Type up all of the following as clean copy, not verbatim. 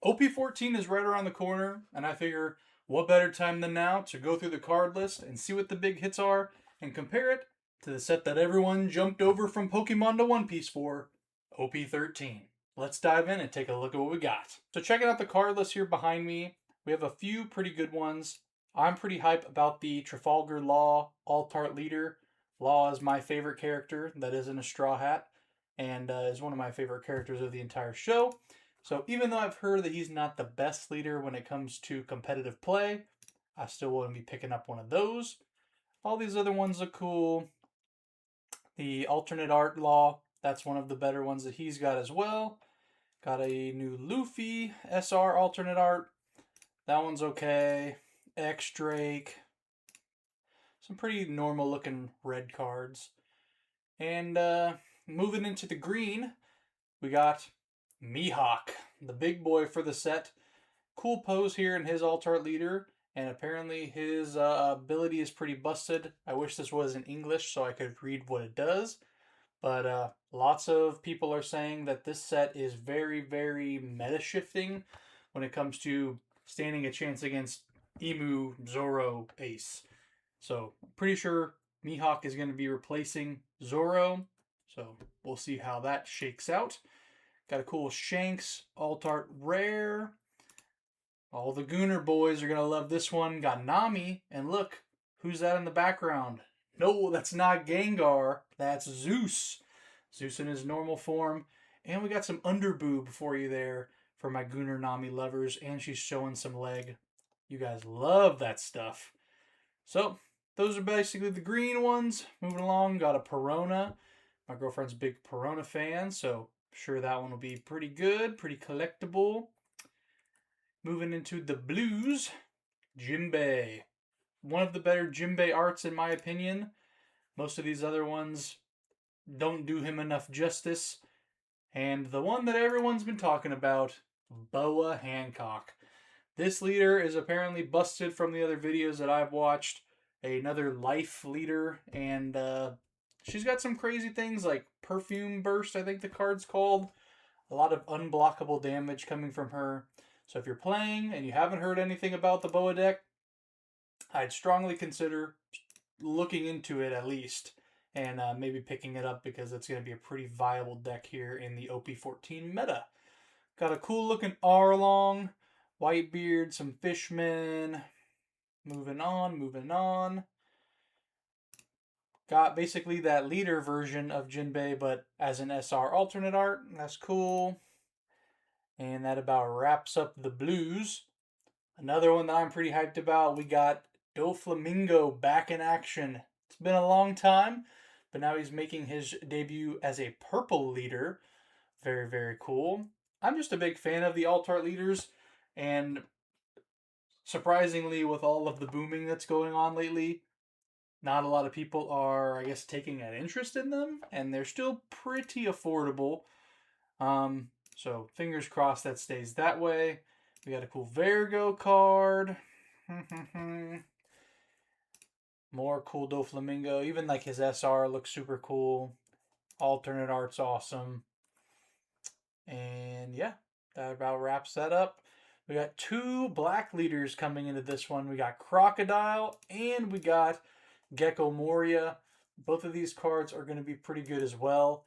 OP-14 is right around the corner, and I figure what better time than now to go through the card list and see what the big hits are and compare it to the set that everyone jumped over from Pokemon to One Piece for, OP-13. Let's dive in and take a look at what we got. So checking out the card list here behind me, we have a few pretty good ones. I'm pretty hype about the Trafalgar Law Altart Leader. Law is my favorite character that isn't a Straw Hat and is one of my favorite characters of the entire show. So even though I've heard that he's not the best leader when it comes to competitive play, I still want to be picking up one of those. All these other ones look cool. The alternate art law, that's one of the better ones that he's got as well. Got a new Luffy SR alternate art. That one's okay. X Drake. Some pretty normal looking red cards. And moving into the green, we got Mihawk, the big boy for the set. Cool pose here in his Altart Leader, and apparently his ability is pretty busted. I wish this was in English so I could read what it does. But lots of people are saying that this set is very, very meta shifting when it comes to standing a chance against Emu, Zoro, Ace. So pretty sure Mihawk is going to be replacing Zoro. So we'll see how that shakes out. Got a cool Shanks Altart Rare. All the Gooner boys are going to love this one. Got Nami. And look, who's that in the background? No, that's not Gengar. That's Zeus. Zeus in his normal form. And we got some underboob for you there for my Gooner Nami lovers. And she's showing some leg. You guys love that stuff. So, those are basically the green ones. Moving along, got a Perona. My girlfriend's a big Perona fan, so I'm sure that one will be pretty good, pretty collectible. Moving into the blues, Jimbei. One of the better Jimbei arts in my opinion. Most of these other ones don't do him enough justice. And the one that everyone's been talking about, Boa Hancock. This leader is apparently busted from the other videos that I've watched. Another life leader, and she's got some crazy things like Perfume Burst, I think the card's called. A lot of unblockable damage coming from her. So if you're playing and you haven't heard anything about the Boa deck, I'd strongly consider looking into it at least and maybe picking it up because it's going to be a pretty viable deck here in the OP-14 meta. Got a cool looking Arlong, Whitebeard, some Fishmen. Moving on, moving on. Got basically that leader version of Jinbei, but as an SR alternate art. That's cool. And that about wraps up the blues. Another one that I'm pretty hyped about, we got Doflamingo back in action. It's been a long time, but now he's making his debut as a purple leader. Very, very cool. I'm just a big fan of the alt-art leaders, and surprisingly, with all of the booming that's going on lately, not a lot of people are, I guess, taking an interest in them, and they're still pretty affordable. So fingers crossed that stays that way. We got a cool Virgo card. More cool Doflamingo. Even like his SR looks super cool. Alternate art's awesome. And yeah, that about wraps that up. We got two black leaders coming into this one. We got Crocodile and we got Gecko Moria. Both of these cards are going to be pretty good as well.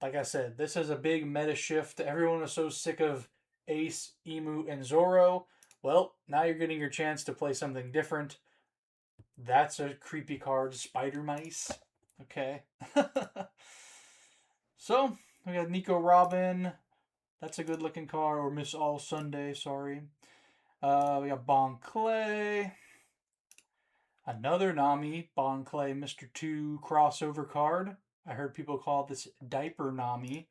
Like I said, this is a big meta shift. Everyone was so sick of Ace, Emu, and Zoro. Well, now you're getting your chance to play something different. That's a creepy card, Spider Mice. Okay. So, we got Nico Robin. That's a good looking card. Or Miss All Sunday, sorry. We got Bon Clay. Another Nami, Bon Clay Mr. 2 crossover card. I heard people call this Diaper Nami.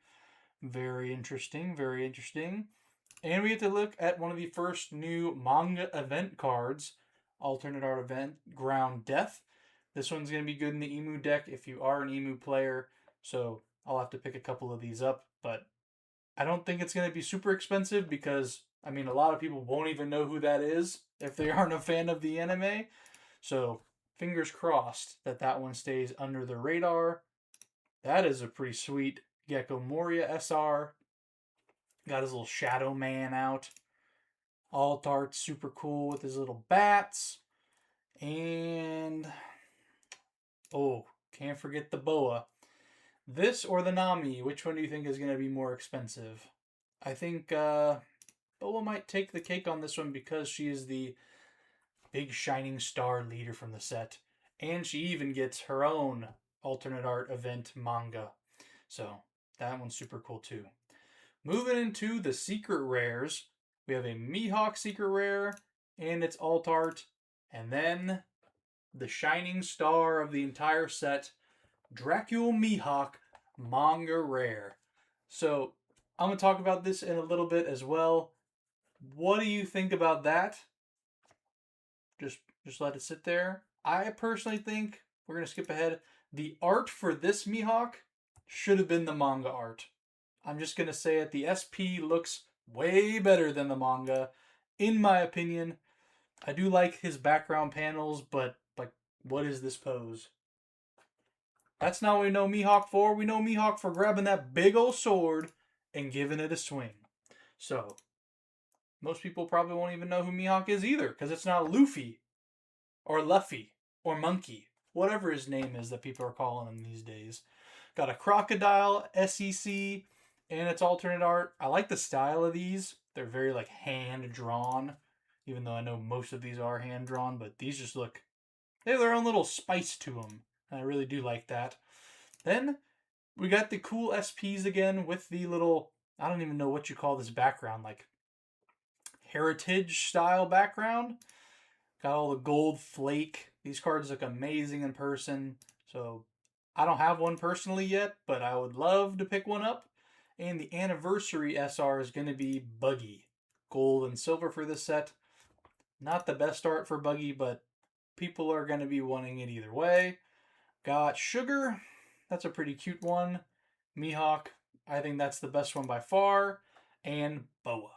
Very interesting, very interesting. And we get to look at one of the first new manga event cards, alternate art event, Ground Death. This one's going to be good in the Emu deck if you are an Emu player. So I'll have to pick a couple of these up, but I don't think it's going to be super expensive because, I mean, a lot of people won't even know who that is if they aren't a fan of the anime. So fingers crossed that that one stays under the radar. That is a pretty sweet Gecko Moria SR. Got his little Shadow Man out. Alt art's super cool with his little bats. And, oh, can't forget the boa. This or the Nami, which one do you think is going to be more expensive? I think Boa might take the cake on this one because she is the big shining star leader from the set. And she even gets her own alternate art event manga. So that one's super cool too. Moving into the secret rares, we have a Mihawk secret rare and its alt art. And then the shining star of the entire set, Dracula Mihawk manga rare. So I'm going to talk about this in a little bit as well. What do you think about that? Just let it sit there. I personally think we're gonna skip ahead. The art for this Mihawk should have been the manga art. I'm just gonna say it. The SP looks way better than the manga, in my opinion. I do like his background panels, but like, what is this pose? That's not what we know Mihawk for. We know Mihawk for grabbing that big old sword and giving it a swing. So most people probably won't even know who Mihawk is either, because it's not Luffy or Luffy or Monkey, whatever his name is that people are calling him these days. Got a crocodile SEC and its alternate art. I like the style of these. They're very like hand drawn, even though I know most of these are hand drawn, but these just look, they have their own little spice to them. I really do like that. Then we got the cool SPs again with the little, I don't even know what you call this background, like heritage style background. Got all the gold flake. These cards look amazing in person. So I don't have one personally yet, but I would love to pick one up. And the anniversary SR is going to be Buggy. Gold and silver for this set. Not the best art for Buggy, but people are going to be wanting it either way. Got Sugar. That's a pretty cute one. Mihawk. I think that's the best one by far. And Boa.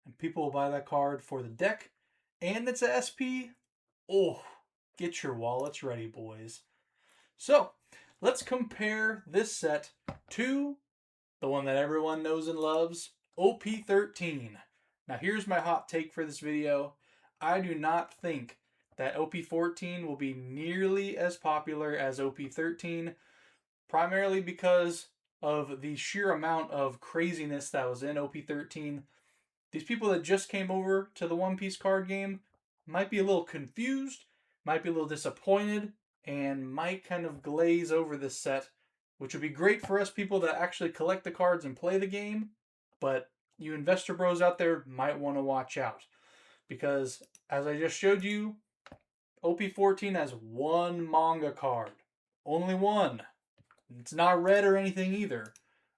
And people will buy that card for the deck. And it's a SP. Oh, get your wallets ready, boys. So, let's compare this set to the one that everyone knows and loves, OP-13. Now, here's my hot take for this video. I do not think that OP-14 will be nearly as popular as OP-13, primarily because of the sheer amount of craziness that was in OP-13. These people that just came over to the One Piece card game might be a little confused, might be a little disappointed, and might kind of glaze over this set, which would be great for us people that actually collect the cards and play the game. But you investor bros out there might want to watch out. Because, as I just showed you, OP-14 has one manga card. Only one. It's not red or anything either.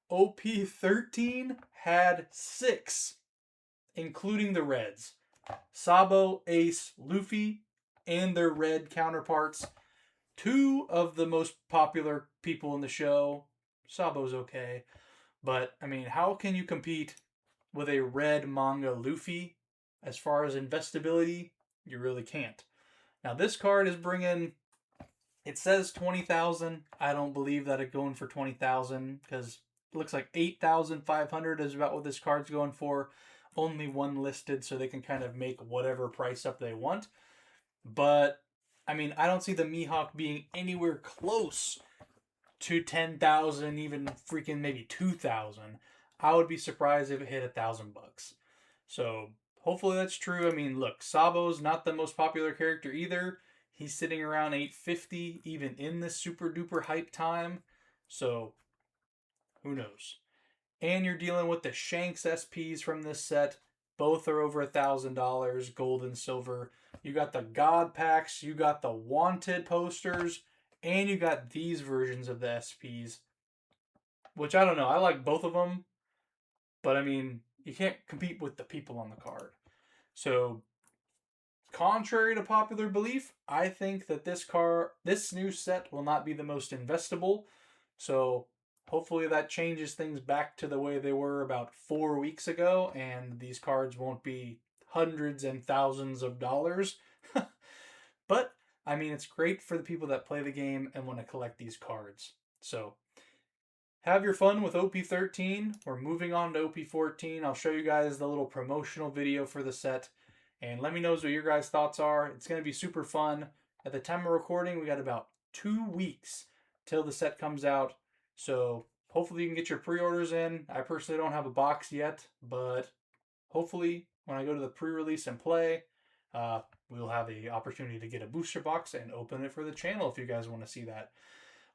OP-13 had 6, including the reds. Sabo, Ace, Luffy, and their red counterparts. 2 of the most popular people in the show. Sabo's okay. But, I mean, how can you compete with a red manga Luffy? As far as investability, you really can't. Now, this card is bringing, it says 20,000. I don't believe that it's going for 20,000 because it looks like 8,500 is about what this card's going for. Only one listed, so they can kind of make whatever price up they want. But, I mean, I don't see the Mihawk being anywhere close to 10,000, even freaking maybe 2,000. I would be surprised if it hit $1,000. So, hopefully that's true. I mean, look, Sabo's not the most popular character either. He's sitting around 850, even in this super duper hype time. So, who knows? And you're dealing with the Shanks SPs from this set. Both are over $1,000, gold and silver. You got the God packs, you got the Wanted posters, and you got these versions of the SPs. Which I don't know. I like both of them, but I mean, you can't compete with the people on the card. So, contrary to popular belief, I think that this new set will not be the most investable. So, hopefully that changes things back to the way they were about 4 weeks ago, and these cards won't be hundreds and thousands of dollars. But, I mean, it's great for the people that play the game and want to collect these cards. So, have your fun with OP-13. We're moving on to OP-14. I'll show you guys the little promotional video for the set. and let me know what your guys' thoughts are. It's going to be super fun. At the time of recording, we got about 2 weeks till the set comes out. So hopefully you can get your pre-orders in. I personally don't have a box yet, but hopefully when I go to the pre-release and play, we'll have the opportunity to get a booster box and open it for the channel if you guys want to see that.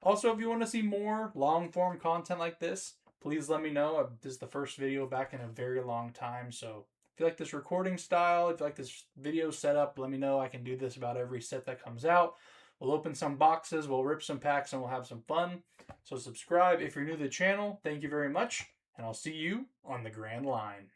Also, if you want to see more long-form content like this, please let me know. This is the first video back in a very long time, so if you like this recording style, if you like this video setup, let me know. I can do this about every set that comes out. We'll open some boxes, we'll rip some packs, and we'll have some fun. So subscribe if you're new to the channel. Thank you very much, and I'll see you on the Grand Line.